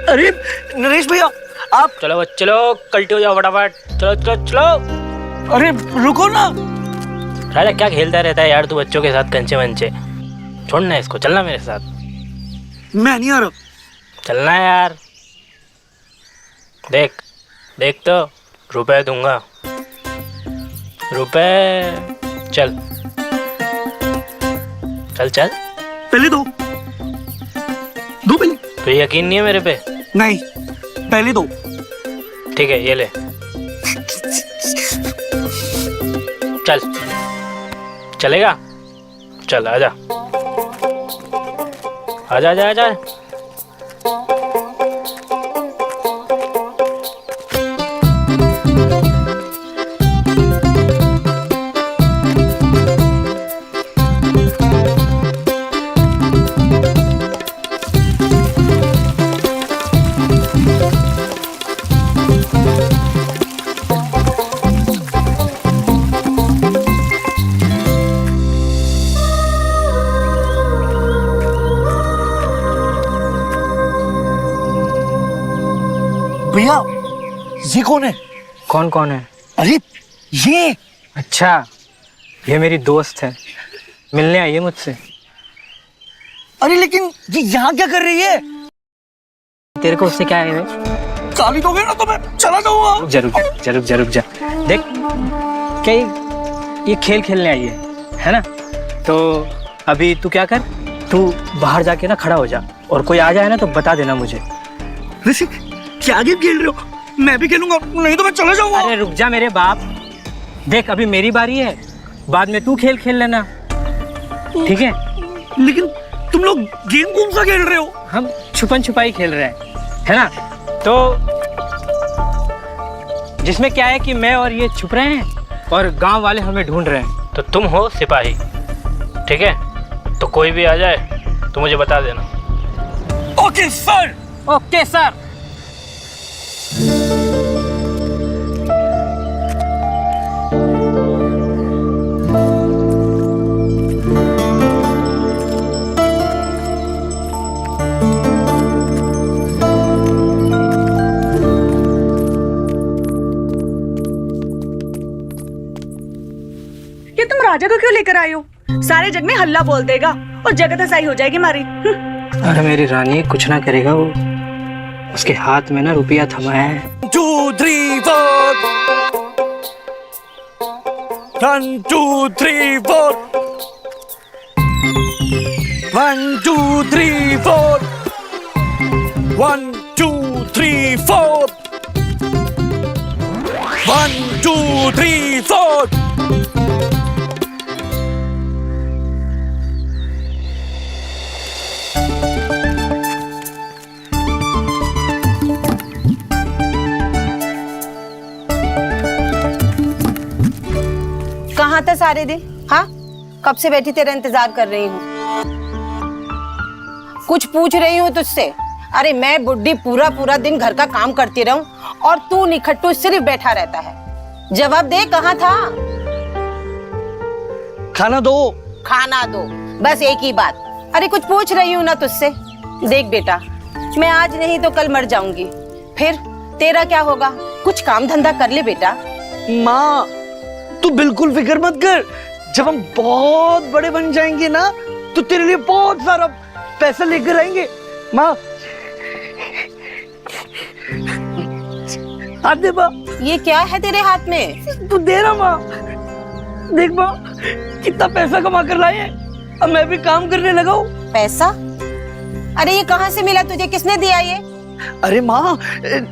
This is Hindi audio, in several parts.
अरे नरेश भैया आप चलो चलो, कल्टी हो जाओ फटाफट। चलो चलो चलो। अरे रुको ना। राजा क्या खेलता रहता है यार तू बच्चों के साथ कंचे वंचे। छोड़ना इसको, चलना मेरे साथ। मैं नहीं आ रहा। चलना यार। देख देख तो रुपए दूंगा, रुपए। चल चल चल। पहले दो पहले। तो यकीन नहीं है मेरे पे? नहीं पहले दो। ठीक है ये ले। चल चलेगा? चल आजा आजा आजा आजा। भैया ये कौन है? कौन कौन है? अरे ये। अच्छा, ये मेरी दोस्त है, मिलने आई है मुझसे। अरे लेकिन ये यहाँ क्या कर रही है? तेरे को उससे क्या है? गाली दोगे ना तो मैं चला जाऊंगा। रुक जा रुक जा। देख क्या ये खेल खेलने आई है ना? तो अभी तू क्या कर, तू बाहर जाके ना खड़ा हो जा, और कोई आ जाए ना तो बता देना मुझे। वैसे क्या गेम खेल रहे हो? मैं भी खेलूंगा, नहीं तो मैं चला जाऊंगा। अरे रुक जा मेरे बाप। देख अभी मेरी बारी है, बाद में तू खेल खेल लेना, ठीक है? लेकिन तुम लोग गेम कौन सा खेल रहे हो? हम छुपन छुपाई खेल रहे हैं, है ना? तो जिसमें क्या है कि मैं और ये छुप रहे हैं और गांव वाले हमें ढूंढ रहे हैं। तो तुम हो सिपाही, ठीक है? तो कोई भी आ जाए तो मुझे बता देना। Okay sir. Okay sir. ये तुम राजा को क्यों लेकर आए हो? सारे जग में हल्ला बोल देगा और जगत हसाई हो जाएगी हमारी। अरे मेरी रानी कुछ ना करेगा वो, उसके हाथ में ना रुपया थमा है। 2 3 4 1 2 3 4 1 2 3 4 1 2 3 4 1 2 3 4। कहाँ था सारे दिन? हाँ, कब से बैठी तेरा इंतजार कर रही हूँ। कुछ पूछ रही हूँ तुझसे? अरे मैं बुड्ढी पूरा पूरा दिन घर का काम करती रहूं और तू निखट्टू सिर्फ बैठा रहता है। जवाब दे, कहाँ था? खाना दो। खाना दो, बस एक ही बात। अरे कुछ पूछ रही हूँ ना तुझसे। देख बेटा, मैं आज नहीं तो कल मर जाऊंगी, फिर तेरा क्या होगा? कुछ काम धंधा कर ले बेटा। माँ तू बिल्कुल फिक्र मत कर, जब हम बहुत बड़े बन जाएंगे ना तो तेरे लिए बहुत सारा पैसा लेकर आएंगे। माँ हाथ दे माँ। ये क्या है तेरे हाथ में? तू दे ना माँ। देख माँ कितना पैसा कमा कर लाए हैं, अब मैं भी काम करने लगा हूँ। पैसा? अरे ये कहाँ से मिला तुझे? किसने दिया ये? अरे माँ,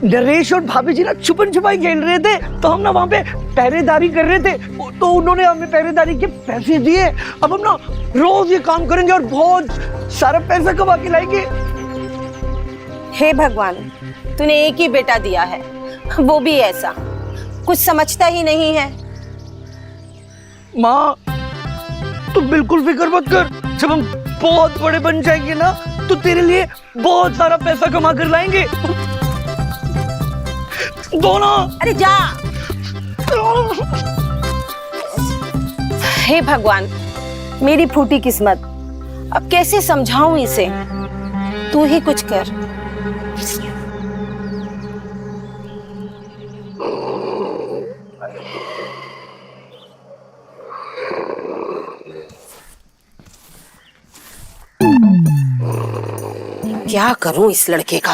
नरेश और भाभी जी ना छुपन छुपाई खेल रहे थे, तो हम ना वहाँ पे पहरेदारी कर रहे थे, तो उन्होंने हमें पहरेदारी के पैसे दिए। अब हम ना रोज ये काम करेंगे और बहुत सारा पैसा कमा के लाएंगे। हे भगवान, तूने एक ही बेटा दिया है, वो भी ऐसा, कुछ समझता ही नहीं है। माँ तू बिल्कुल फिक्र मत कर, जब हम बहुत बड़े बन जाएंगे ना तो तेरे लिए बहुत सारा पैसा कमा कर लाएंगे। दो ना। अरे जा। हे भगवान, मेरी फूटी किस्मत, अब कैसे समझाऊं इसे? तू ही कुछ कर। क्या करूं इस लड़के का।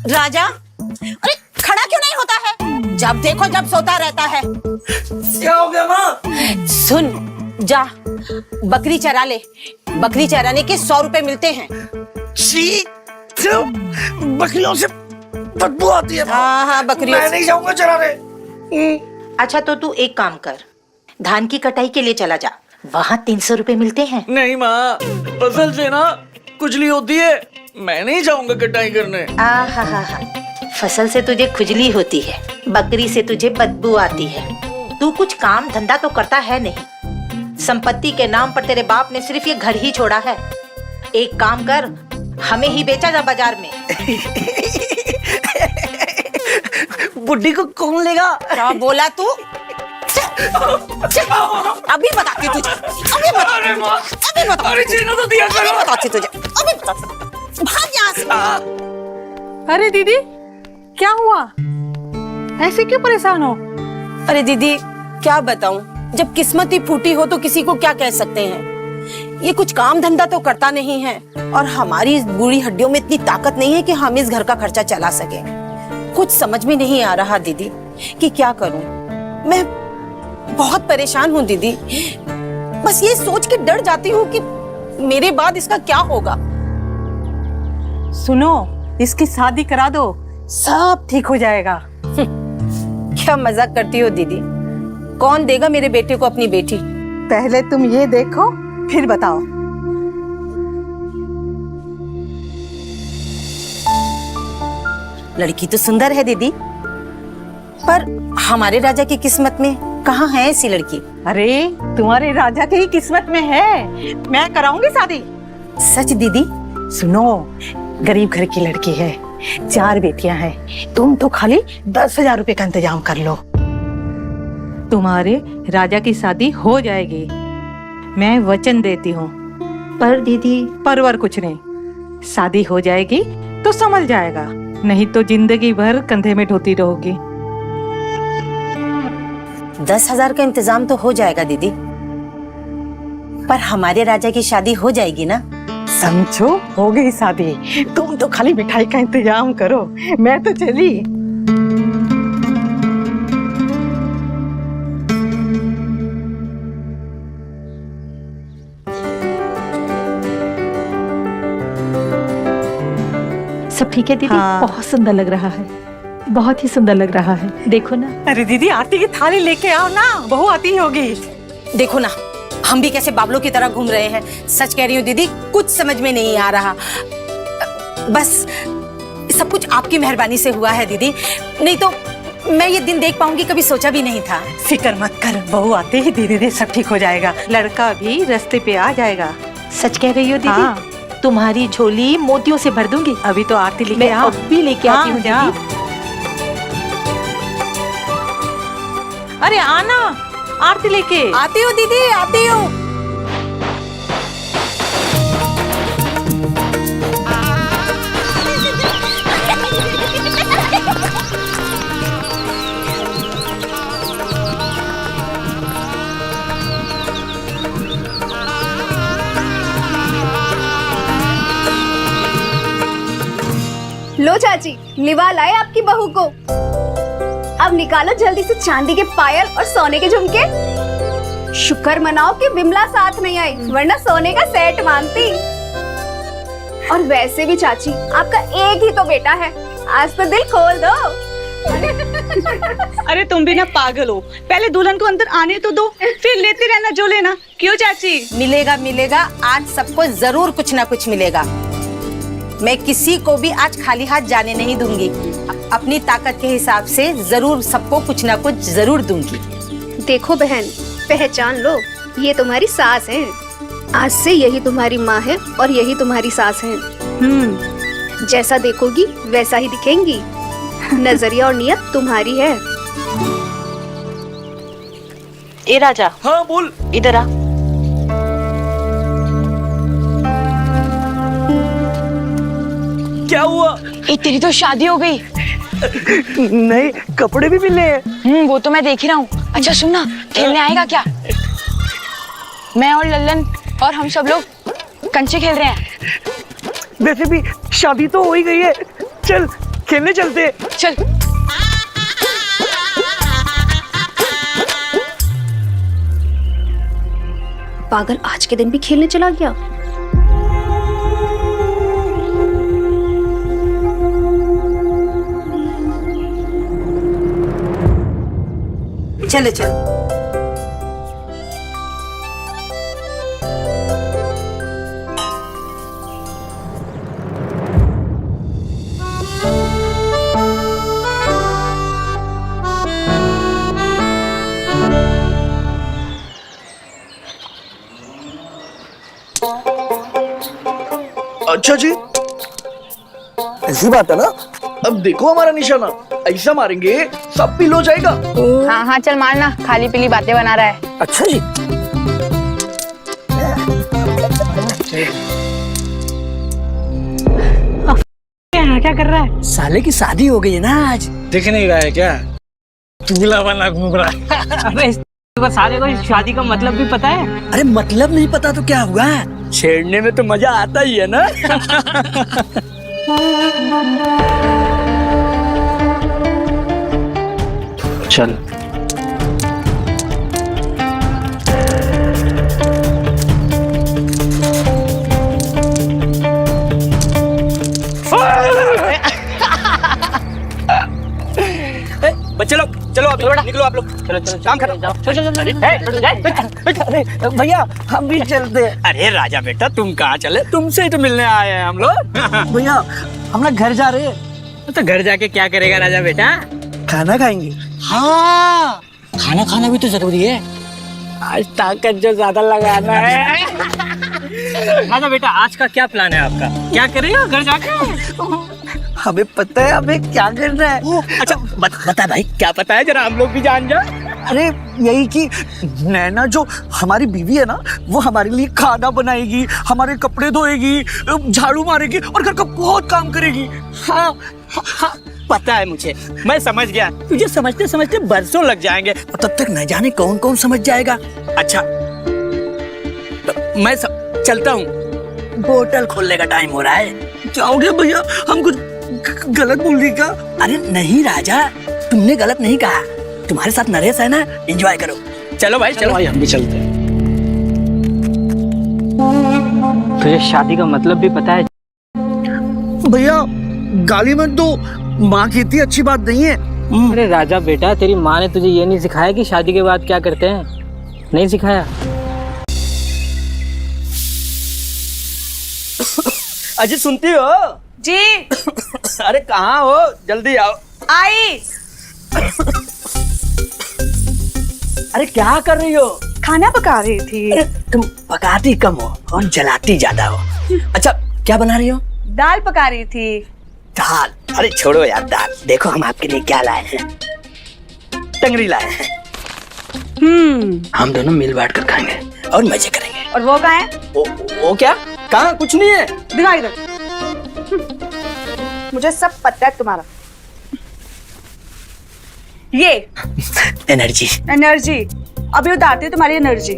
राजा, अरे खड़ा क्यों नहीं होता है? जब देखो जब सोता रहता है। क्या हो गया माँ? सुन, जा बकरी चरा ले। बकरी चराने के 100 रुपए मिलते हैं। छी, तो बकरियों से बदबू आती है। हाँ, बकरियों मैं से। नहीं जाऊंगा चराने। अच्छा तो तू एक काम कर, धान की कटाई के लिए चला जा, वहाँ 300 रुपए मिलते हैं। नहीं माँ, फसल से ना खुजली होती है, मैं नहीं जाऊंगा कटाई करने। आहा, फसल से तुझे खुजली होती है, बकरी से तुझे बदबू आती है। तू कुछ काम धंधा तो करता है नहीं। संपत्ति के नाम पर तेरे बाप ने सिर्फ ये घर ही छोड़ा है। एक काम कर, हमें ही बेचा जा बाजार में। बुड्ढी को कौन लेगा? क्या बोला तू? अभी बताती तुझे, अभी बताती तुझे, अरे जीना तो दिया अभी करो। बताती तुझे, अभी बताती। भाग यहाँ से। अरे दीदी, क्या हुआ? ऐसे क्यों परेशान हो? अरे दीदी, क्या बताऊं, जब किस्मत ही फूटी हो तो किसी को क्या कह सकते हैं। ये कुछ काम धंधा तो करता नहीं है और हमारी इस बूढ़ी हड्डियों में इतनी ताकत नहीं है कि हम इस घर का खर्चा चला सके। कुछ समझ में नहीं आ रहा दीदी कि क्या करूं। मैं बहुत परेशान हूँ दीदी। बस ये सोच के डर जाती हूँ कि मेरे बाद इसका क्या होगा। सुनो, इसकी शादी करा दो, सब ठीक हो जाएगा। क्या मजाक करती हो दीदी? कौन देगा मेरे बेटे को अपनी बेटी? पहले तुम ये देखो, फिर बताओ। लड़की तो सुंदर है दीदी, पर हमारे राजा की किस्मत में कहाँ है ऐसी लड़की? अरे तुम्हारे राजा की ही किस्मत में है, मैं कराऊंगी शादी। सच दीदी? सुनो, गरीब घर की लड़की है, 4 बेटियां हैं, तुम तो खाली 10,000 रुपए का इंतजाम कर लो, तुम्हारे राजा की शादी हो जाएगी। मैं वचन देती हूँ। पर दीदी, परवर कुछ नहीं, शादी हो जाएगी तो संभल जाएगा, नहीं तो जिंदगी भर कंधे में ढोती रहोगी। 10,000 का इंतजाम तो हो जाएगा दीदी, पर हमारे राजा की शादी हो जाएगी ना? समझो, हो गई शादी, तुम तो खाली मिठाई का इंतजाम करो, मैं तो चली। सब ठीक है दीदी? हाँ। बहुत सुंदर लग रहा है, बहुत ही सुंदर लग रहा है, देखो ना। अरे दीदी, आरती की थाली लेके आओ ना, बहू आती होगी। देखो ना, हम भी कैसे बाबलों की तरह घूम रहे हैं। सच कह रही हूँ दीदी, कुछ समझ में नहीं आ रहा। बस सब कुछ आपकी मेहरबानी से हुआ है दीदी, नहीं तो मैं ये दिन देख पाऊंगी कभी सोचा भी नहीं था। फिक्र मत कर, बहू आते ही धीरे धीरे सब ठीक हो जाएगा, लड़का भी रास्ते पे आ जाएगा। सच कह रही हो दीदी? हाँ। तुम्हारी झोली मोतियों से भर दूंगी। अभी तो आरती लेके मैं आओ। अब भी लेके आती हूँ जा। दीदी। अरे आना, आरती लेके। आती हूँ दीदी, आती हूँ। लो चाची, लिवा लाए आपकी बहू को। अब निकालो जल्दी से चांदी के पायल और सोने के झुमके। शुक्र मनाओ कि विमला साथ नहीं आई, वरना सोने का सेट मांगती। और वैसे भी चाची, आपका एक ही तो बेटा है, आज तो दिल खोल दो। अरे तुम भी ना पागल हो, पहले दुल्हन को अंदर आने तो दो, फिर लेते रहना जो लेना। क्यों चाची? मिलेगा मिलेगा, आज सबको जरूर कुछ ना कुछ मिलेगा। मैं किसी को भी आज खाली हाथ जाने नहीं दूंगी। अपनी ताकत के हिसाब से जरूर सबको कुछ ना कुछ जरूर दूंगी। देखो बहन, पहचान लो, ये तुम्हारी सास है। आज से यही तुम्हारी माँ है और यही तुम्हारी सास है। जैसा देखोगी वैसा ही दिखेंगी। नजरिया और नियत तुम्हारी है। ए राजा, हाँ बोल। इधर आ। क्या हुआ? तेरी तो शादी हो गई। नहीं, कपड़े भी मिले हैं। वो तो मैं देख ही रहा हूँ। अच्छा सुन ना, खेलने आएगा क्या? मैं और लल्लन और हम सब लोग कंचे खेल रहे हैं। वैसे भी शादी तो हो ही गई है, चल खेलने चलते हैं। चल। पागल आज के दिन भी खेलने चला गया। चले चल। अच्छा जी, ऐसी बात है ना। अब देखो हमारा निशाना, ऐसा मारेंगे सब पील हो जाएगा। हाँ हाँ चल मारना, खाली पीली बातें बना रहा है। अच्छा जी। क्या कर रहा है? साले की शादी हो गई है ना आज। दिख नहीं रहा है क्या? चुगला बना घूम रहा है। अबे इस साले को शादी का मतलब भी पता है? अरे मतलब नहीं पता तो क्या हुआ, छेड़ने में तो मजा आता ही है ना। चल। बच्चे लोग चलो, आप निकलो, आप लोग चलो चलो, काम खत्म। अरे भैया हम भी चलते हैं। अरे राजा बेटा तुम कहाँ चले? तुमसे ही तो मिलने आए हैं हम लोग। भैया हम ना घर जा रहे हैं। तो घर जाके क्या करेगा राजा बेटा? खाना खाएंगे। हाँ, खाना खाना भी तो जरूरी है। आज ताकत जो ज्यादा लगाना है। राजा बेटा आज का क्या प्लान है आपका? क्या करेगा घर जाके? हमें पता है हमें क्या करना है। अच्छा बता भाई, क्या पता है जरा हम लोग भी जान जाए। अरे यही कि नैना जो हमारी बीवी है ना, वो हमारे लिए खाना बनाएगी, हमारे कपड़े धोएगी, झाड़ू मारेगी और घर का बहुत काम करेगी। हाँ, हाँ पता है मुझे, मैं समझ गया। तुझे समझते समझते बरसों लग जाएंगे और तब तक न जाने कौन कौन समझ जाएगा। अच्छा मैं चलता हूँ, होटल खोलने का टाइम हो रहा है। जाओगे भैया? हम कुछ गलत बोल दी क्या? अरे नहीं राजा, तुमने गलत नहीं कहा। तुम्हारे साथ नरेश है ना, एंजॉय करो। चलो भाई चलो भाई, हम भी चलते हैं। तुझे शादी का मतलब भी पता है? भैया गाली मत दो, माँ की इतनी अच्छी बात नहीं है। अरे राजा बेटा, तेरी माँ ने तुझे ये नहीं सिखाया कि शादी के बाद क्या करते हैं? नहीं सिखाया? अजी सुनती हो जी? अरे कहाँ हो, जल्दी आओ। आई। अरे क्या कर रही हो? खाना पका रही थी। अरे तुम पकाती कम हो और जलाती ज्यादा हो। अच्छा क्या बना रही हो? दाल पका रही थी। दाल? अरे छोड़ो यार दाल, देखो हम आपके लिए क्या लाए हैं। टंगरी लाए हैं। हम दोनों मिल बांट कर खाएंगे और मजे करेंगे। और वो कहाँ है? वो क्या? कहाँ? कुछ नहीं है। दिखा इधर। मुझे सब पता है तुम्हारा। ये एनर्जी। एनर्जी अभी उतारती है तुम्हारी एनर्जी।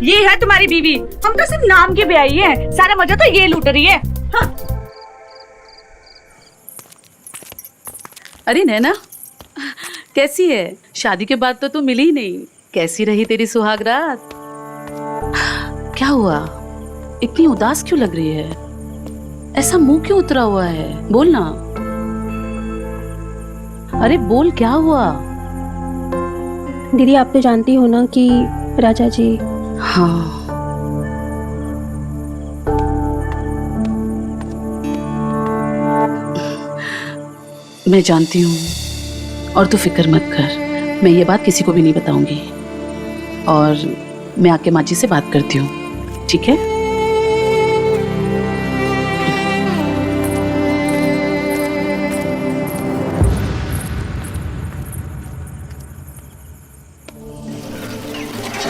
ये है तुम्हारी बीवी। हम तो सिर्फ नाम के ब्याही हैं, सारा मजा तो ये लूट रही है। हाँ। अरे नैना कैसी है? शादी के बाद तो तू मिली ही नहीं। कैसी रही तेरी सुहाग रात? क्या हुआ, इतनी उदास क्यों लग रही है? ऐसा मुंह क्यों उतरा हुआ है? बोल ना। अरे बोल, क्या हुआ? दीदी आप तो जानती हो ना कि राजा जी। हाँ मैं जानती हूँ, और तू फिक्र मत कर, मैं ये बात किसी को भी नहीं बताऊंगी। और मैं आके माँ जी से बात करती हूँ, ठीक है?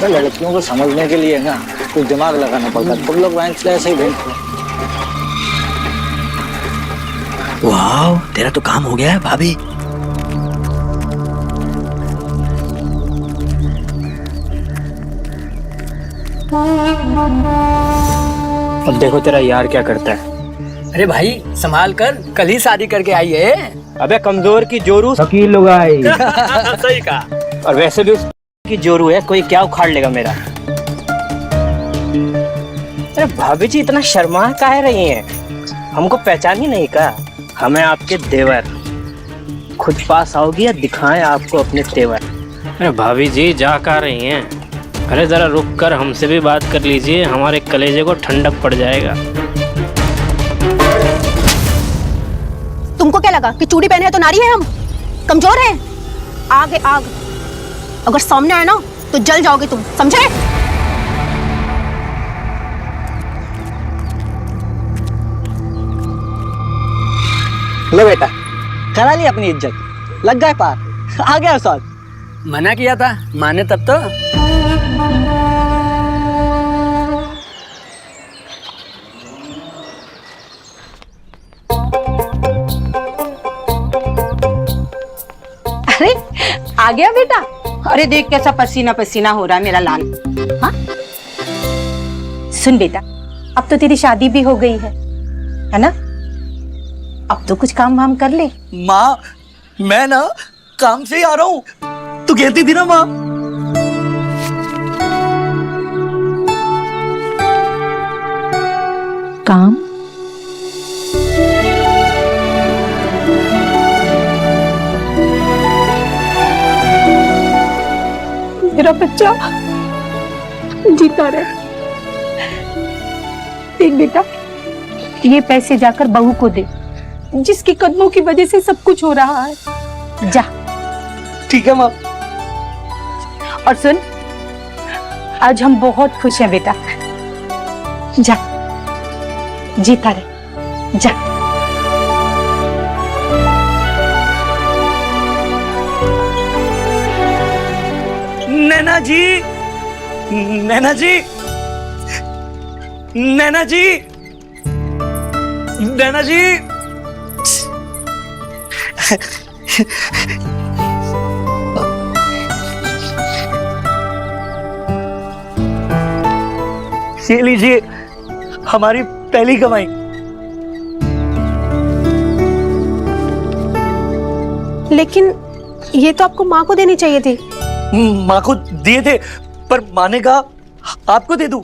लड़कियों को समझने के लिए ना कुछ दिमाग लगाना पड़ता है। तुम लोग ऐसे ही भेंट। वाह, तेरा तो काम हो गया है भाभी। अब देखो तेरा यार क्या करता है। अरे भाई संभाल कर, कल ही शादी करके आई है। अबे कमजोर की जोरू वकील लोग आए। सही कहा। और वैसे भी उसकी जोरू है, कोई क्या उखाड़ लेगा मेरा। अरे भाभी जी इतना शर्मा काहे रही हैं? हमको पहचान ही नहीं का? हमें आपके देवर। खुद पास आओगी या दिखाएं आपको अपने तेवर? अरे भाभी जी जा कहाँ रही हैं? अरे जरा रुक कर हमसे भी बात कर लीजिए, हमारे कलेजे को ठंडक पड़ जाएगा। तुमको क्या लगा कि चूड़ी पहने है तो नारी है हम? कमजोर है? आग है आग, अगर सामने आए ना तो जल जाओगे तुम, समझे? लो बेटा, करा ली अपनी इज्जत, लग गए पार, आ गया साथ। मना किया था, माने तब तो। अरे आ गया बेटा। अरे देख कैसा पसीना पसीना हो रहा है मेरा लाल। हाँ सुन बेटा, अब तो तेरी शादी भी हो गई है ना? अब तो कुछ काम वाम कर ले। माँ मैं ना काम से ही आ रहा हूँ, तू कहती थी ना माँ। काम? मेरा बच्चा जीता रहे। देख बेटा, ये पैसे जाकर बहू को दे, जिसके कदमों की वजह से सब कुछ हो रहा है। जा। ठीक है माँ। और सुन, आज हम बहुत खुश हैं बेटा। जा, जीता रहे, जा। नैना जी, नैना जी, नैना जी, नैना जी। ये लीजिए हमारी पहली कमाई। लेकिन ये तो आपको माँ को देनी चाहिए थी। माँ को दिए थे, पर माँ ने कहा आपको दे दूं।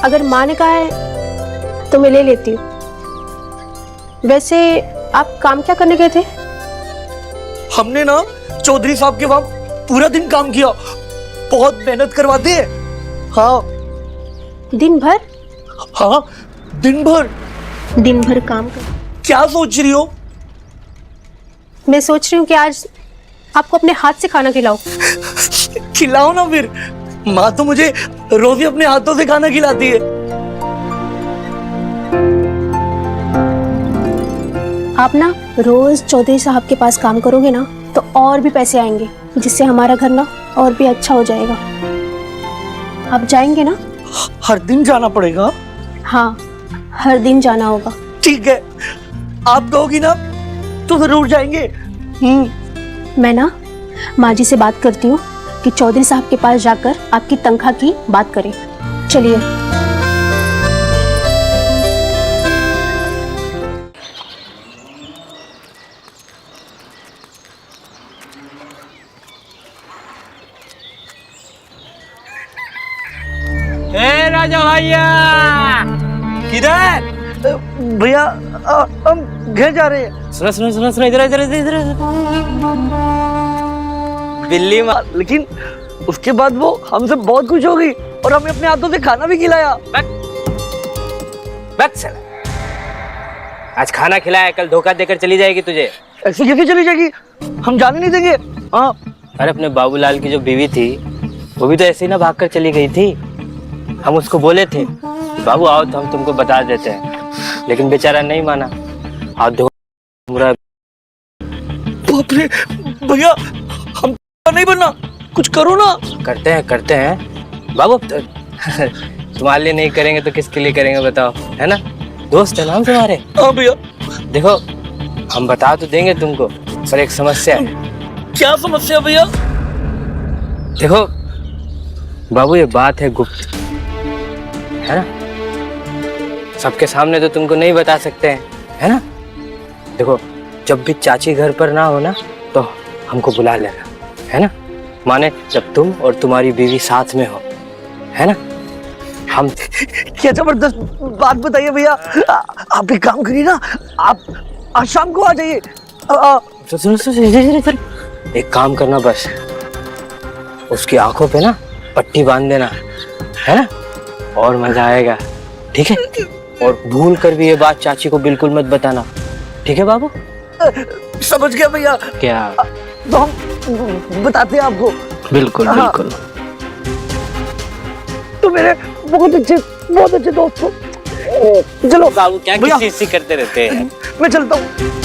अगर माँ ने कहा है तो मैं ले लेती हूँ। वैसे आप काम क्या करने गए थे? हमने ना चौधरी साहब के वहां पूरा दिन काम किया, बहुत मेहनत करवाते हैं। हाँ। दिन भर? हाँ दिन भर। दिन भर काम कर। क्या सोच रही हो? मैं सोच रही हूँ कि आज आपको अपने हाथ से खाना खिलाओ। खिलाओ ना फिर, माँ तो मुझे रोज ही अपने हाथों से खाना खिलाती है। आप ना रोज चौधरी साहब के पास काम करोगे ना तो और भी पैसे आएंगे, जिससे हमारा घर ना और भी अच्छा हो जाएगा। आप जाएंगे ना? हर दिन जाना पड़ेगा? हाँ, हर दिन जाना होगा। ठीक है, आप कहोगी ना तो जरूर जाएंगे। मैं ना माँ जी से बात करती हूँ कि चौधरी साहब के पास जाकर आपकी तनख्वाह की बात करें। चलिए। ए राजा भैया, किधर? भैया हम घर जा रहे हैं। सुनो सुनो सुनो सुनो, इधर इधर इधर इधर। बिल्ली माँ। लेकिन उसके बाद वो हमसे बहुत खुश हो गई और हमें अपने हाथों से खाना भी खिलाया। बस आज खाना खिलाया, कल धोखा देकर चली जाएगी तुझे। ऐसे कैसे चली जाएगी? हम जाने नहीं देंगे। हाँ। अरे अपने बाबूलाल की जो बीवी थी वो भी तो ऐसे ही ना भागकर चली गई थी। हम उसको बोले थे कि बाबू आओ तो हम तुमको बता देते हैं, लेकिन बेचारा नहीं माना। हाथ धो रहा। बाप रे भैया, हम नहीं बनना, कुछ करो ना। करते हैं बाबू। तुम्हारे लिए नहीं करेंगे तो किसके लिए करेंगे बताओ, है ना? दोस्त है ना हम तुम्हारे। हाँ भैया। देखो हम बता तो देंगे तुमको, पर एक समस्या है। क्या समस्या भैया? देखो बाबू ये बात है गुप्त, है ना? सबके सामने तो तुमको नहीं बता सकते हैं, है ना? देखो जब भी चाची घर पर ना हो ना तो हमको बुला लेना, है ना? माने जब तुम और तुम्हारी बीवी साथ में हो, है ना? हम क्या जबरदस्त बात बताइए भैया। आप एक काम करिए ना, आप आज शाम को आ जाइए। सुनो, एक काम करना बस, उसकी आंखों पे ना पट्टी बांध देना, है ना? और मजा आएगा, ठीक है? और भूल कर भी ये बात चाची को बिल्कुल मत बताना, ठीक है बाबू? समझ गया भैया। क्या? तो हम बताते हैं आपको। बिल्कुल हाँ। बिल्कुल। तो मेरे बहुत अच्छे दोस्त हो। चलो बाबू क्या भैया, किसी करते रहते हैं। मैं चलता हूँ।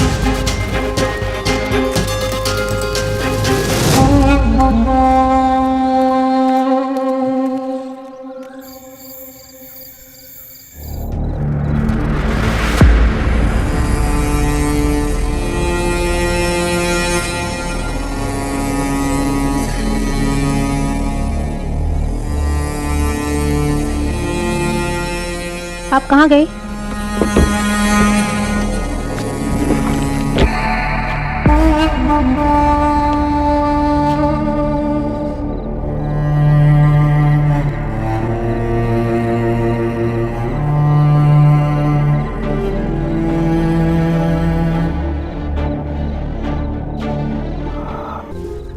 आप कहाँ गए?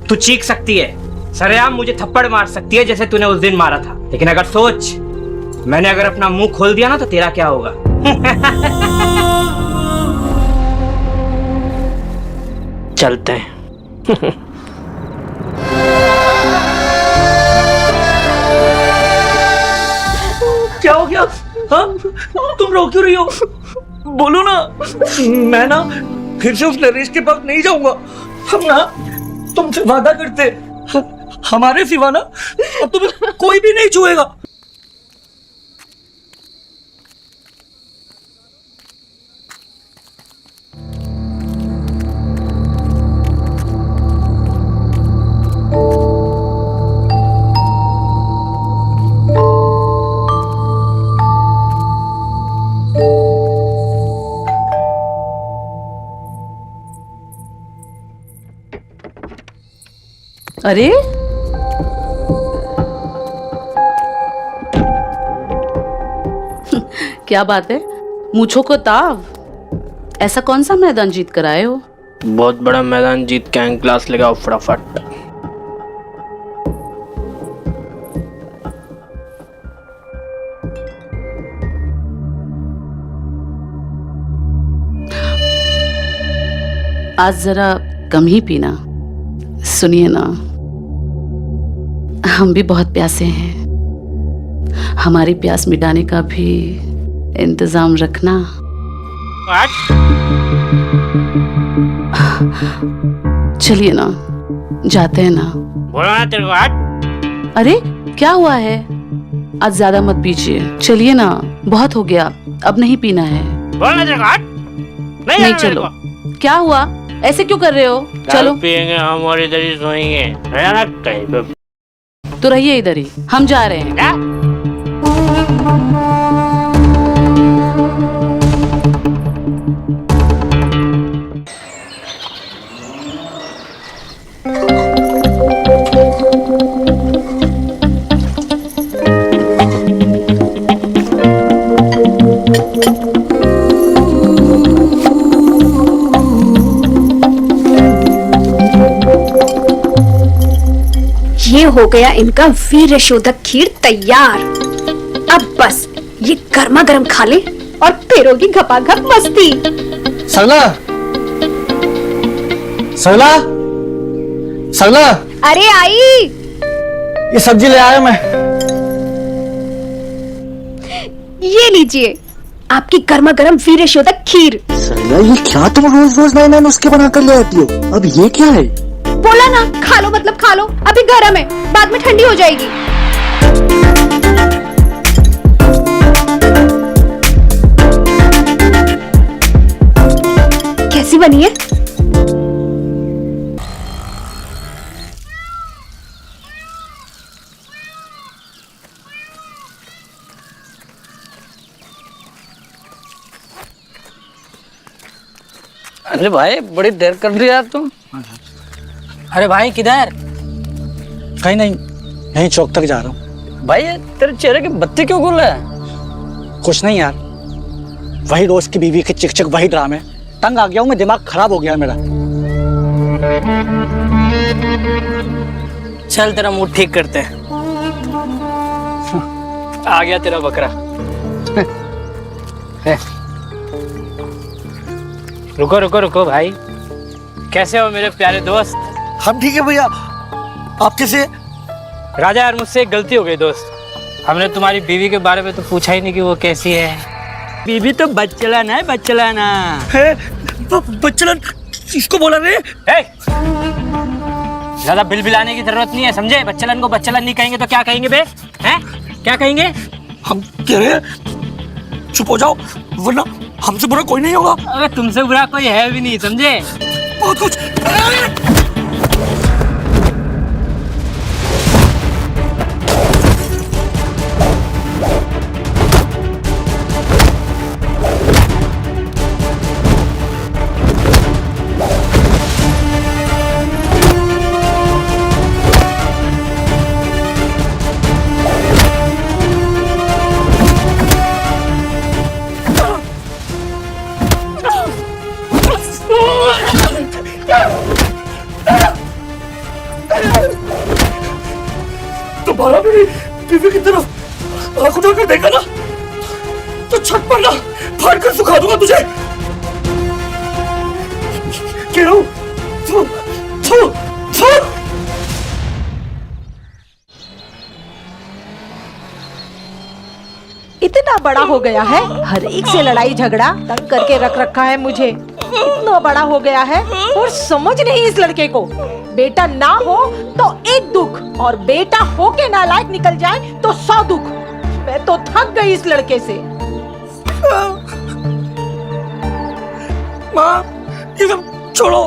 तू चीख सकती है, सरेआम मुझे थप्पड़ मार सकती है जैसे तूने उस दिन मारा था, लेकिन अगर सोच मैंने अगर अपना मुंह खोल दिया ना तो तेरा क्या होगा? चलते हैं। क्या हो गया? हाँ? तुम रो क्यों रही हो? बोलो ना। मैं ना फिर से उस नरेश के पास नहीं जाऊंगा। हम ना तुमसे वादा करते, हमारे सिवा ना अब तुम्हें कोई भी नहीं छुएगा। अरे क्या बात है, मूंछों को ताव। ऐसा कौन सा मैदान जीत कर आए हो? बहुत बड़ा मैदान जीत के आए, क्लास लगाओ फटाफट। आज जरा कम ही पीना। सुनिए ना, हम भी बहुत प्यासे हैं, हमारी प्यास मिटाने का भी इंतजाम रखना। चलिए ना, जाते हैं ना। बोला ना तेरे को हट। अरे क्या हुआ है? आज ज्यादा मत पीजिए, चलिए ना, बहुत हो गया, अब नहीं पीना है। बोला ना तेरे को हट। नहीं चलो। क्या हुआ? ऐसे क्यों कर रहे हो? चलो पियेंगे हम और इधर ही सोएंगे, रहना कहीं पे। तो रहिए इधर ही, हम जा रहे हैं। ये हो गया इनका वीर शोधक खीर तैयार। अब बस ये गर्मा गर्म खा ले और फिर होगी घपाघप मस्ती। सरला, सरला, सरला, अरे आई, ये सब्जी ले आया मैं। ये लीजिए आपकी गर्मा गर्म वीर शोधक खीर। सरला, ये क्या तुम रोज रोज नए नए नुस्खे बना कर ले आती हो? अब ये क्या है? बोला ना, खा लो मतलब खा लो, अभी गर्म है, बाद में ठंडी हो जाएगी। कैसी बनी है? अरे भाई बड़ी देर कर दी यार तुम। अरे भाई किधर? कहीं नहीं, यहीं चौक तक जा रहा हूँ। भाई तेरे चेहरे की बत्ती क्यों गुल है? कुछ नहीं यार, वही रोज की बीवी के चिक वही ड्रामे। तंग आ गया हूँ मैं, दिमाग खराब हो गया है मेरा। चल तेरा मूड ठीक करते हैं। आ गया तेरा बकरा। रुको रुको रुको भाई, कैसे हो मेरे प्यारे दोस्त? हम ठीक है भैया, आप कैसे? राजा यार मुझसे एक गलती हो गई दोस्त, हमने तुम्हारी बीवी के बारे में तो पूछा ही नहीं कि वो कैसी है। बीबी तो बच्चलन है, बच्चलन है। बच्चलन किसको बोला रे? ज्यादा बिलबिलाने की जरूरत नहीं है, समझे? बच्चलन को बच्चलन नहीं कहेंगे तो क्या कहेंगे बे? हैं? क्या कहेंगे? हम कह रहे हैं चुप हो जाओ, वरना हमसे बुरा कोई नहीं होगा। अबे तुमसे बुरा कोई है भी नहीं, समझे? बहुत कुछ। तुम्हारा मेरी बीवी की तरफ आंख उठाकर देखा ना तो छत पर ना फाड़ कर सुखा दूंगा तुझे। कह रहा हूं, थू, थू, थू। इतना बड़ा हो गया है, हर एक से लड़ाई झगड़ा तंग करके रख रखा है मुझे। इतना बड़ा हो गया है और समझ नहीं इस लड़के को। बेटा ना हो तो एक दुख, और बेटा हो के नालायक निकल जाए तो 100 दुख। मैं तो थक गई इस लड़के से। माँ ये सब छोड़ो,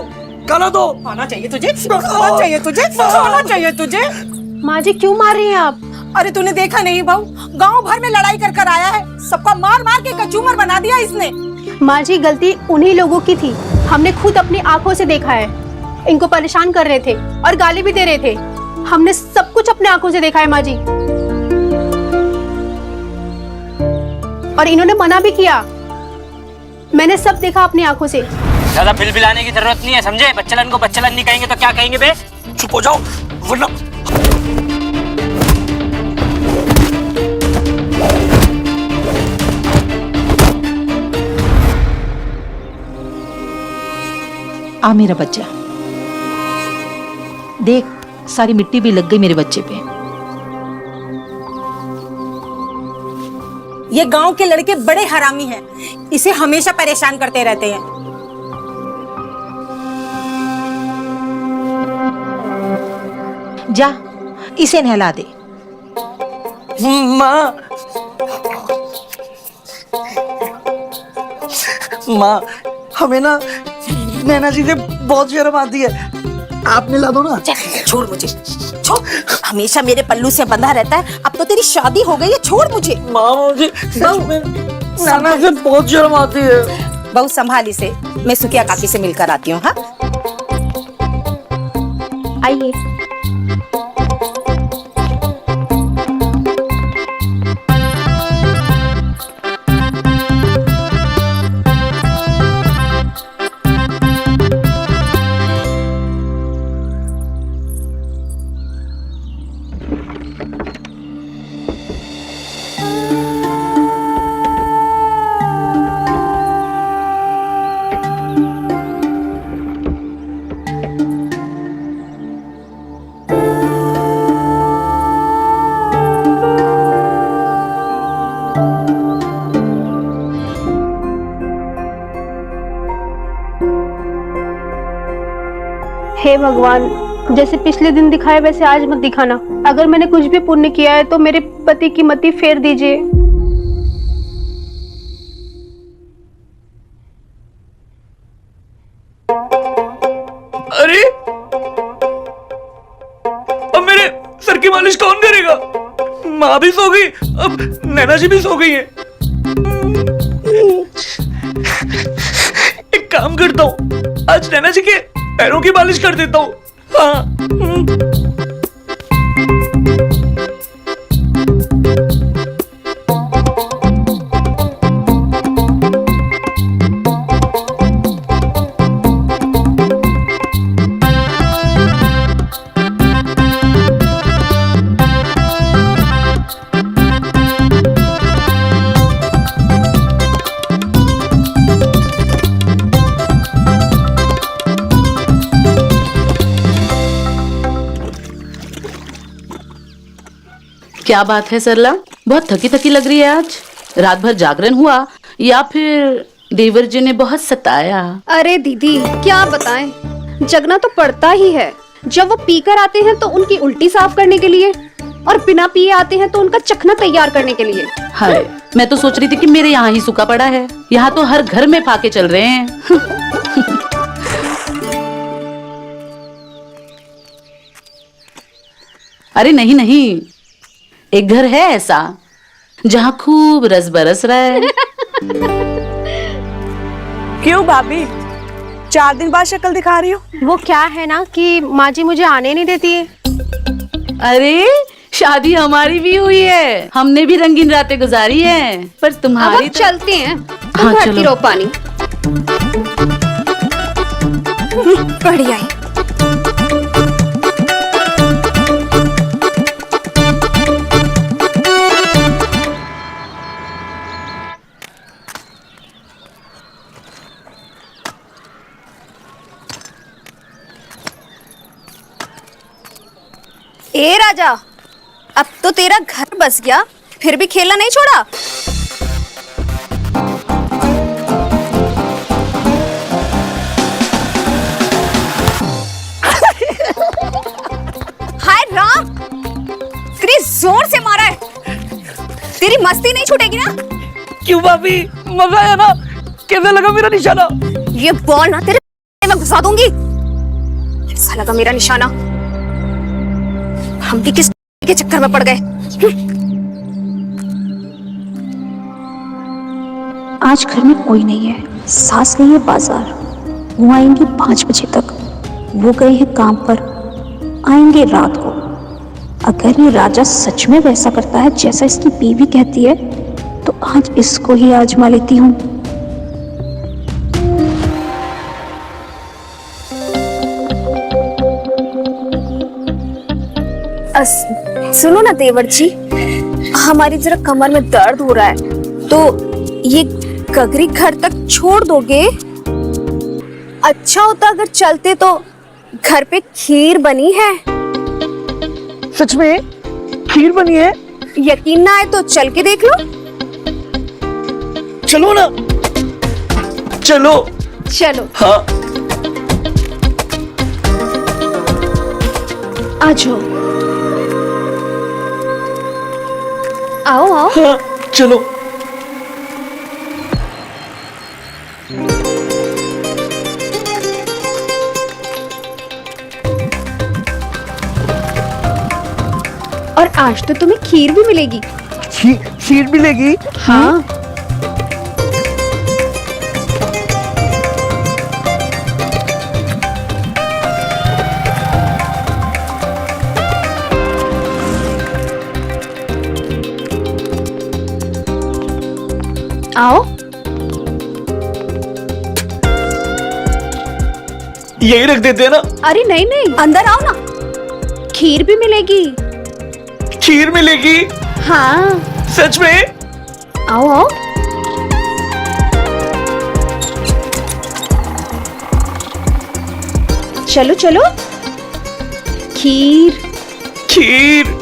गाना दो। आना चाहिए तुझे, आना चाहिए तुझे, आना चाहिए तुझे। माँ जी क्यों मार रही हैं आप? अरे तूने देखा नहीं बहू, गांव भर में लड़ाई कर कर आया है, सबका मार मार के कचूमर बना दिया इसने। माँ जी गलती उन्हीं लोगों की थी, हमने खुद अपनी आंखों से देखा है। इनको परेशान कर रहे थे और गाली भी दे रहे थे, हमने सब कुछ अपने आंखों से देखा है माँ जी। और इन्होंने मना भी किया, मैंने सब देखा अपनी आंखों से। ज्यादा बिलबिलाने की जरूरत नहीं है, समझे? बच्चलन को बच्चलन नहीं कहेंगे तो क्या कहेंगे बे? चुप हो जाओ, वरना आ मेरा बच्चा देख, सारी मिट्टी भी लग गई मेरे बच्चे पे। ये गांव के लड़के बड़े हरामी हैं, इसे हमेशा परेशान करते रहते हैं। जा इसे नहला दे। माँ हमें ना नैना जी से बहुत शर्म आती है, आप मिला दो ना। छोड़ मुझे, छोड़। हमेशा मेरे पल्लू से बंधा रहता है, अब तो तेरी शादी हो गई है, छोड़ मुझे। माँ मुझे नैना से बहुत शर्म आती है। बहू संभाल इसे, मैं सुखिया काकी से मिलकर आती हूँ। हाँ आइए। हे भगवान, जैसे पिछले दिन दिखाए वैसे आज मत दिखाना। अगर मैंने कुछ भी पुण्य किया है तो मेरे पति की मति फेर दीजिए। अरे अब मेरे सर की मालिश कौन करेगा? माँ भी सो गई, अब नैना जी भी सो गई है। एक काम करता हूँ, आज नैना जी के पैरों की मालिश कर देता हूँ। हाँ। क्या बात है सरला, बहुत थकी थकी लग रही है आज। रात भर जागरण हुआ या फिर देवर जी ने बहुत सताया? अरे दीदी क्या बताएं, जगना तो पड़ता ही है। जब वो पीकर आते हैं तो उनकी उल्टी साफ करने के लिए, और बिना पिए आते हैं तो उनका चखना तैयार करने के लिए। हाय, मैं तो सोच रही थी कि मेरे यहाँ ही सूखा पड़ा है, यहाँ तो हर घर में फाके चल रहे हैं। अरे नहीं नहीं, एक घर है ऐसा जहाँ खूब रस बरस रहा है। क्यों भाभी, 4 दिन बाद शक्ल दिखा रही हो? वो क्या है ना कि माँ जी मुझे आने नहीं देती है। अरे शादी हमारी भी हुई है, हमने भी रंगीन रातें गुजारी हैं, पर अब तुम्हारी हम चलते हैं, तुम हाँ, भरती चलो। रहो पानी। बढ़िया है। ए राजा, अब तो तेरा घर बस गया, फिर भी खेलना नहीं छोड़ा। हाय राम, तेरी जोर से मारा है, तेरी मस्ती नहीं छूटेगी ना? क्यों भाभी, मजा आया ना? कैसा लगा मेरा निशाना? ये बॉल ना तेरे में घुसा दूंगी। ऐसा लगा मेरा निशाना, हम भी किस के चक्कर में पड़ गए। आज घर में कोई नहीं है, सास गई है बाजार, वो आएंगी 5 बजे तक। वो गए हैं काम पर, आएंगे रात को। अगर ये राजा सच में वैसा करता है जैसा इसकी बीवी कहती है, तो आज इसको ही आजमा लेती हूँ। सुनो ना देवर जी, हमारी जरा कमर में दर्द हो रहा है, तो ये गगरी घर तक छोड़ दोगे? अच्छा होता अगर चलते, तो घर पे खीर बनी है। सच में खीर बनी है? यकीन ना आए तो चल के देख लो। चलो ना, चलो। चलो हाँ। आ जाओ, आओ आओ। हाँ चलो। और आज तो तुम्हें खीर भी मिलेगी। खीर मिलेगी? हाँ। आओ। यही रख देते हैं ना? अरे नहीं नहीं, अंदर आओ ना, खीर भी मिलेगी। खीर मिलेगी? हाँ। सच में? आओ आओ। चलो चलो, खीर। खीर।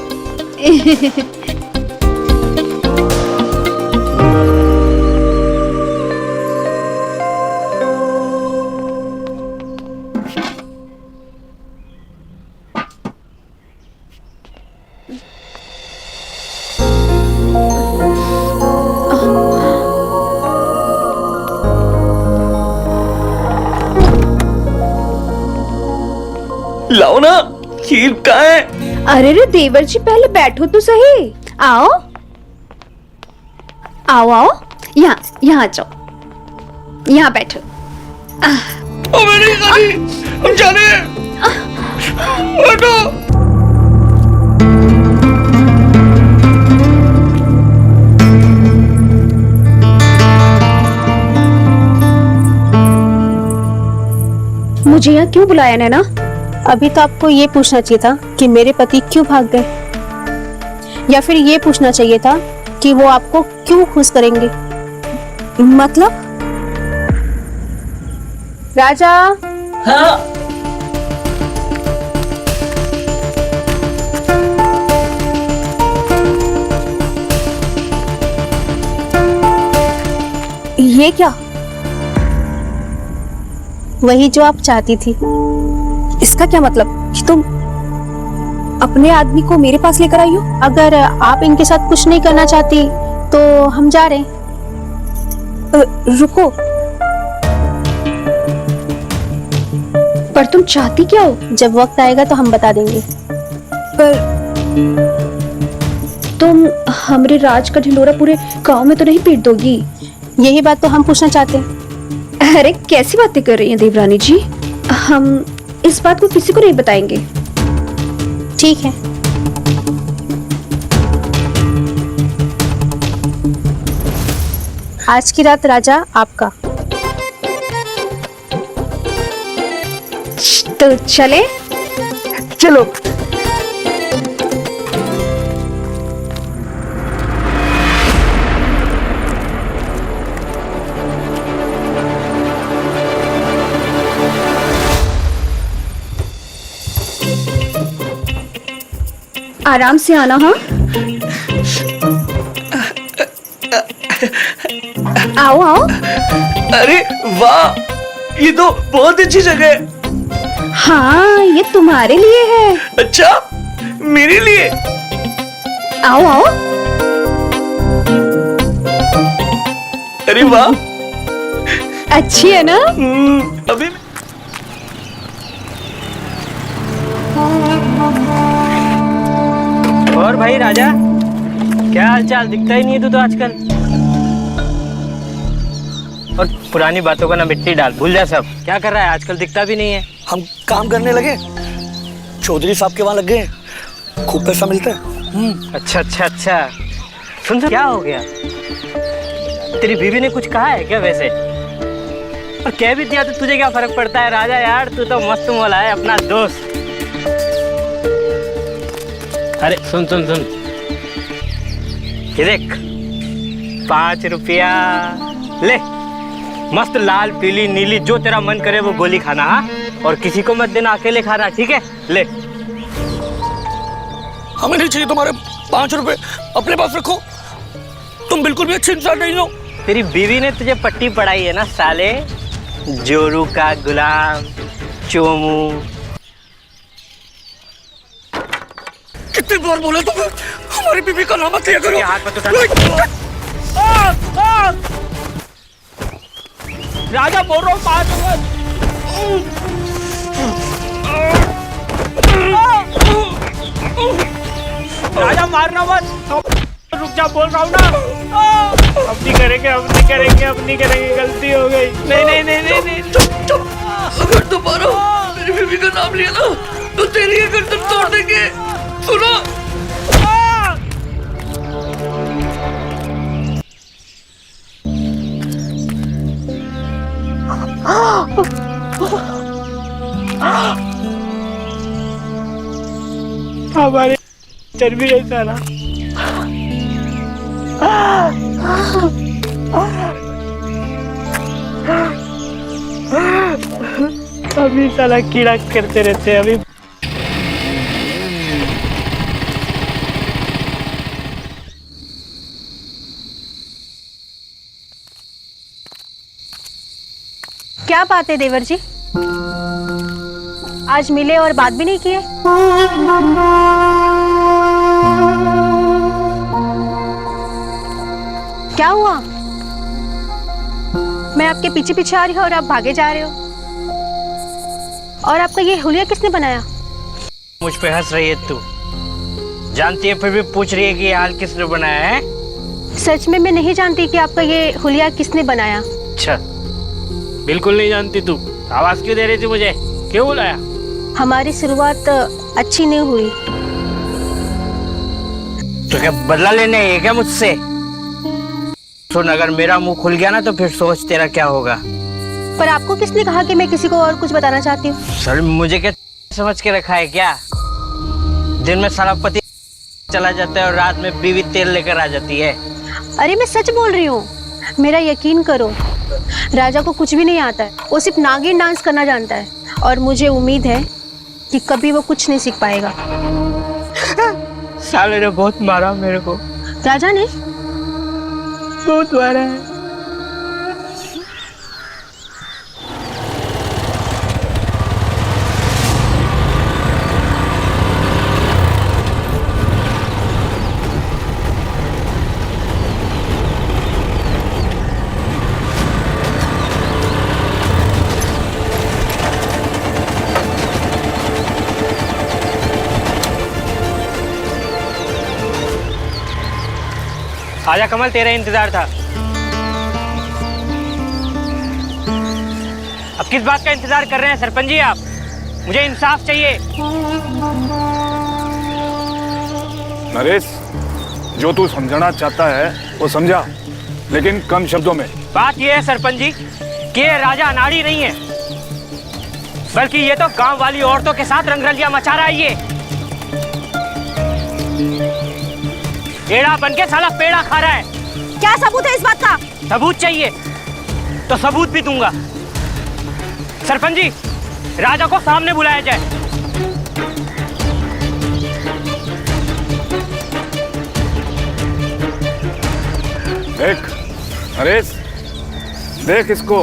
लाओ ना, खीर कहाँ है? अरे रे देवर जी, पहले बैठो तो सही। आओ आओ आओ, यहाँ यहाँ आ जाओ, यहाँ बैठो। मैं नहीं खानी, हम जाने हैं। हटो। मुझे यहाँ क्यों बुलाया नैना? अभी तो आपको ये पूछना चाहिए था कि मेरे पति क्यों भाग गए, या फिर ये पूछना चाहिए था कि वो आपको क्यों खुश करेंगे। मतलब राजा। हाँ। ये क्या? वही जो आप चाहती थी। इसका क्या मतलब कि तुम अपने आदमी को मेरे पास लेकर आई हो? अगर आप इनके साथ कुछ नहीं करना चाहती तो हम जा रहे हैं। रुको, पर तुम चाहती क्या हो? जब वक्त आएगा तो हम बता देंगे। पर तुम हमारे राज का ढिंडोरा पूरे गांव में तो नहीं पीट दोगी? यही बात तो हम पूछना चाहते हैं। अरे कैसी बातें कर रही हैं देवरानी जी, हम इस बात को किसी को नहीं बताएंगे। ठीक है। आज की रात राजा आपका। तो चले? चलो। आराम से आना। हाँ, आओ आओ। अरे वाह, ये तो बहुत अच्छी जगह है। हाँ, ये तुम्हारे लिए है। अच्छा, मेरे लिए? आओ आओ। अरे वाह, अच्छी है ना? अभी और भाई राजा, क्या हाल चाल? दिखता ही नहीं है तू तो आजकल। और पुरानी बातों का ना मिट्टी डाल, भूल जा सब। क्या कर रहा है आजकल? दिखता भी नहीं है। हम काम करने लगे, चौधरी साहब के वहां लग गए, खूब पैसा मिलता है। अच्छा अच्छा अच्छा। सुन, क्या हो गया? तेरी बीवी ने कुछ कहा है क्या वैसे? और कह भी दिया तो तुझे क्या फर्क पड़ता है राजा? यार तू तो मस्त मौला है, अपना दोस्त। अरे सुन सुन सुन, ये देख, 5 रुपया ले। मस्त लाल पीली नीली जो तेरा मन करे वो गोली खाना। हाँ, और किसी को मत देना, अकेले खाना, ठीक है? ले। हमें नहीं चाहिए तुम्हारे 5 रुपए, अपने पास रखो। तुम बिल्कुल भी अच्छे इंसान नहीं हो। तेरी बीवी ने तुझे पट्टी पढ़ाई है ना साले, जोरू का गुलाम, चोमू। कितनी बार बोला तुम्हें हमारी बीवी का नाम मत लिया करो। हाथ मत उठा। राजा बोल रहा हूँ, 5 राजा मारना मत, रुक जा, बोल रहा हूँ ना। अब नहीं करेंगे, अब नहीं करेंगे, अब नहीं करेंगे, गलती हो गई। नहीं नहीं नहीं नहीं नहीं। चुप चुप। अगर दोबारा मेरी बीवी का नाम लिया ना तो तेरी गर्दन तोड़ देंगे। सुनो। हमारे चर्बी है साला। अभी साला कीड़ा करते रहते हैं। अभी क्या बात है देवर जी, आज मिले और बात भी नहीं किए? क्या हुआ? मैं आपके पीछे पीछे आ रही हूँ और आप भागे जा रहे हो। और आपका ये हुलिया किसने बनाया? मुझ पे हंस रही है तू, जानती है फिर भी पूछ रही है कि ये हाल किसने बनाया है? सच में मैं नहीं जानती कि आपका ये हुलिया किसने बनाया। अच्छा, बिल्कुल नहीं जानती तू। आवाज क्यों दे रही थी मुझे? क्यों बुलाया? हमारी शुरुआत अच्छी नहीं हुई। तो क्या बदला लेने है क्या मुझसे? सुन, अगर मेरा मुंह खुल गया ना तो फिर सोच तेरा क्या होगा। पर आपको किसने कहा कि मैं किसी को और कुछ बताना चाहती हूँ? सर मुझे क्या समझ के रखा है क्या? दिन में सारा पति चला जाता है और रात में बीवी तेल लेकर आ जाती है। अरे मैं सच बोल रही हूँ, मेरा यकीन करो। राजा को कुछ भी नहीं आता है, वो सिर्फ नागिन डांस करना जानता है और मुझे उम्मीद है कि कभी वो कुछ नहीं सीख पाएगा। साले ने बहुत मारा मेरे को। राजा ने बहुत मारा है। आजा कमल, तेरा इंतजार था। अब किस बात का इंतजार कर रहे हैं सरपंच जी आप? मुझे इंसाफ चाहिए। नरेश, जो तू समझाना चाहता है वो समझा, लेकिन कम शब्दों में। बात ये है सरपंच जी कि ये राजा अनाड़ी नहीं है, बल्कि ये तो गांव वाली औरतों के साथ रंगरलिया मचा रहा है। ये एड़ा बन के साला पेड़ा खा रहा है। क्या सबूत है इस बात का? सबूत चाहिए तो सबूत भी दूंगा। सरपंच जी, राजा को सामने बुलाया जाए। देख नरेश, देख इसको,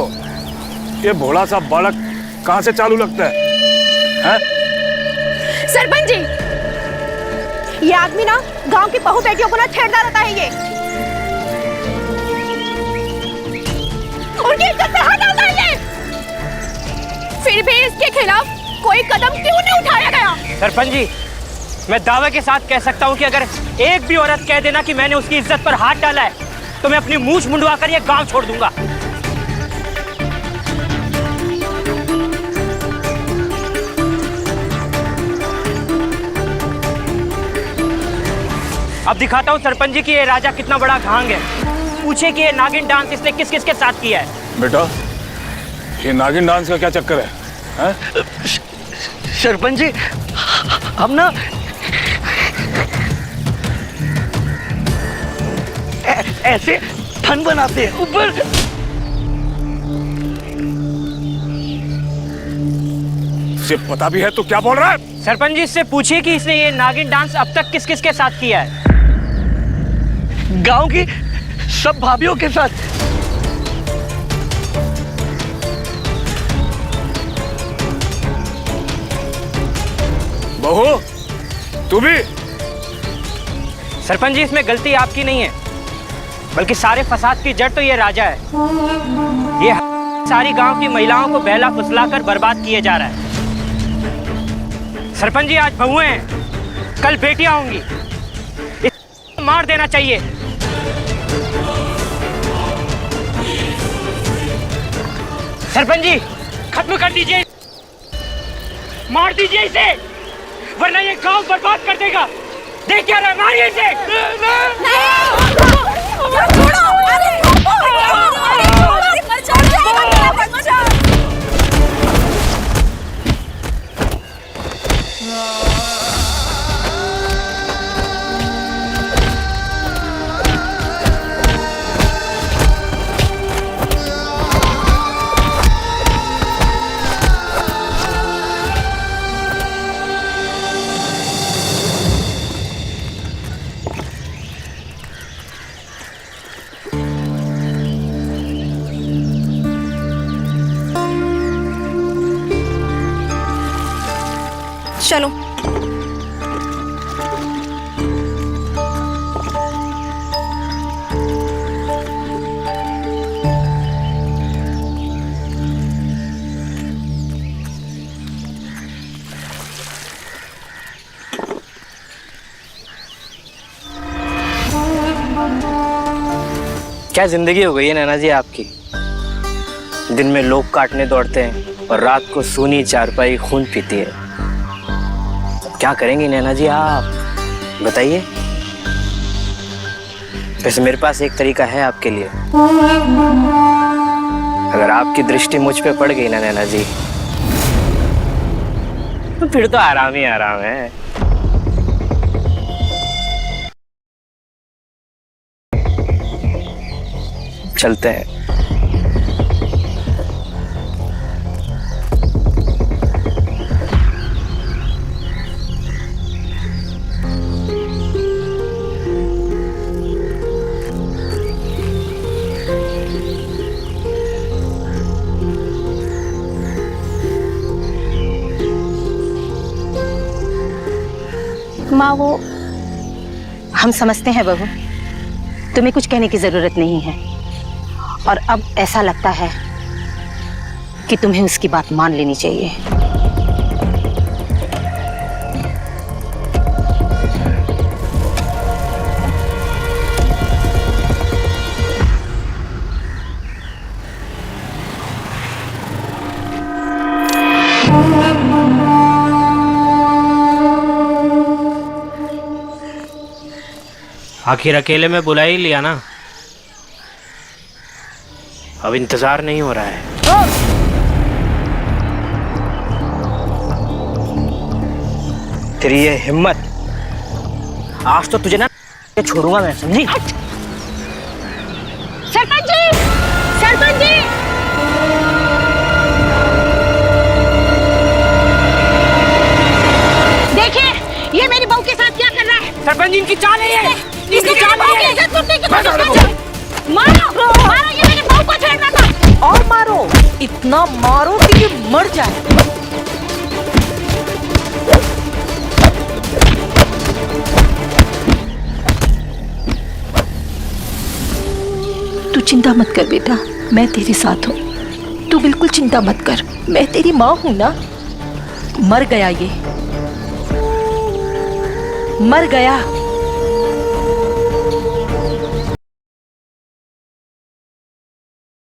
ये भोला सा बालक कहां से चालू लगता है? सरपंच जी, ये आदमी ना गांव की बहू बेटियों को ना छेड़ता रहता है। ये उनकी इज्जत पे हाथ डालता है ये। फिर भी इसके खिलाफ कोई कदम क्यों नहीं उठाया गया? सरपंच जी, मैं दावे के साथ कह सकता हूँ कि अगर एक भी औरत कह देना कि मैंने उसकी इज्जत पर हाथ डाला है तो मैं अपनी मूंछ मुंडवा कर ये गांव छोड़ दूंगा। अब दिखाता हूँ सरपंच जी कि ये राजा कितना बड़ा घांग है। पूछे कि ये नागिन डांस इसने किस किस के साथ किया है। बेटा, ये नागिन डांस का क्या चक्कर है? सरपंच जी, हम ना ऐसे फन बनाते हैं ऊपर। उसे पता भी है तो क्या बोल रहा है? सरपंच जी, इससे पूछिए कि इसने ये नागिन डांस अब तक किस किस के साथ किया है। गांव की सब भाभीियों के साथ। बहू, तू भी? सरपंच जी, इसमें गलती आपकी नहीं है, बल्कि सारे फसाद की जड़ तो ये राजा है। ये सारी गांव की महिलाओं को बहला फुसलाकर बर्बाद किए जा रहा है। सरपंच जी, आज बहुएं हैं, कल बेटियां होंगी, इसे मार देना चाहिए। सरपंच जी, खत्म कर दीजिए, मार दीजिए इसे, वरना ये गांव बर्बाद कर देगा। देख क्या रहा है, मारिए इसे। चलो। क्या जिंदगी हो गई है नैना जी आपकी। दिन में लोग काटने दौड़ते हैं और रात को सूनी चारपाई खून पीती है। क्या करेंगी नैना जी आप, बताइए। वैसे मेरे पास एक तरीका है आपके लिए। अगर आपकी दृष्टि मुझ पे पड़ गई ना नैना जी, तो फिर तो आराम ही आराम है। चलते हैं। माँ वो हम समझते हैं बहू, तुम्हें कुछ कहने की जरूरत नहीं है। और अब ऐसा लगता है कि तुम्हें उसकी बात मान लेनी चाहिए। आखिर अकेले में बुला ही लिया ना, अब इंतजार नहीं हो रहा है। तेरी ये हिम्मत, आज तो तुझे ना छोड़ूंगा मैं, समझी? सरपंच जी, सरपंच जी! देखिए, ये मेरी बहू के साथ क्या कर रहा है? सरपंच जी, इनकी चाल है ये। इसने मेरी बहू की इज्जत लूटने की कोशिश कर रहा है। मारो, मारो, ये मेरी बहू को छेड़ना था। और मारो, इतना मारो कि ये मर जाए। तू चिंता मत कर बेटा, मैं तेरे साथ हूँ। तू बिल्कुल चिंता मत कर, मैं तेरी माँ हूँ ना। मर गया ये, मर गया।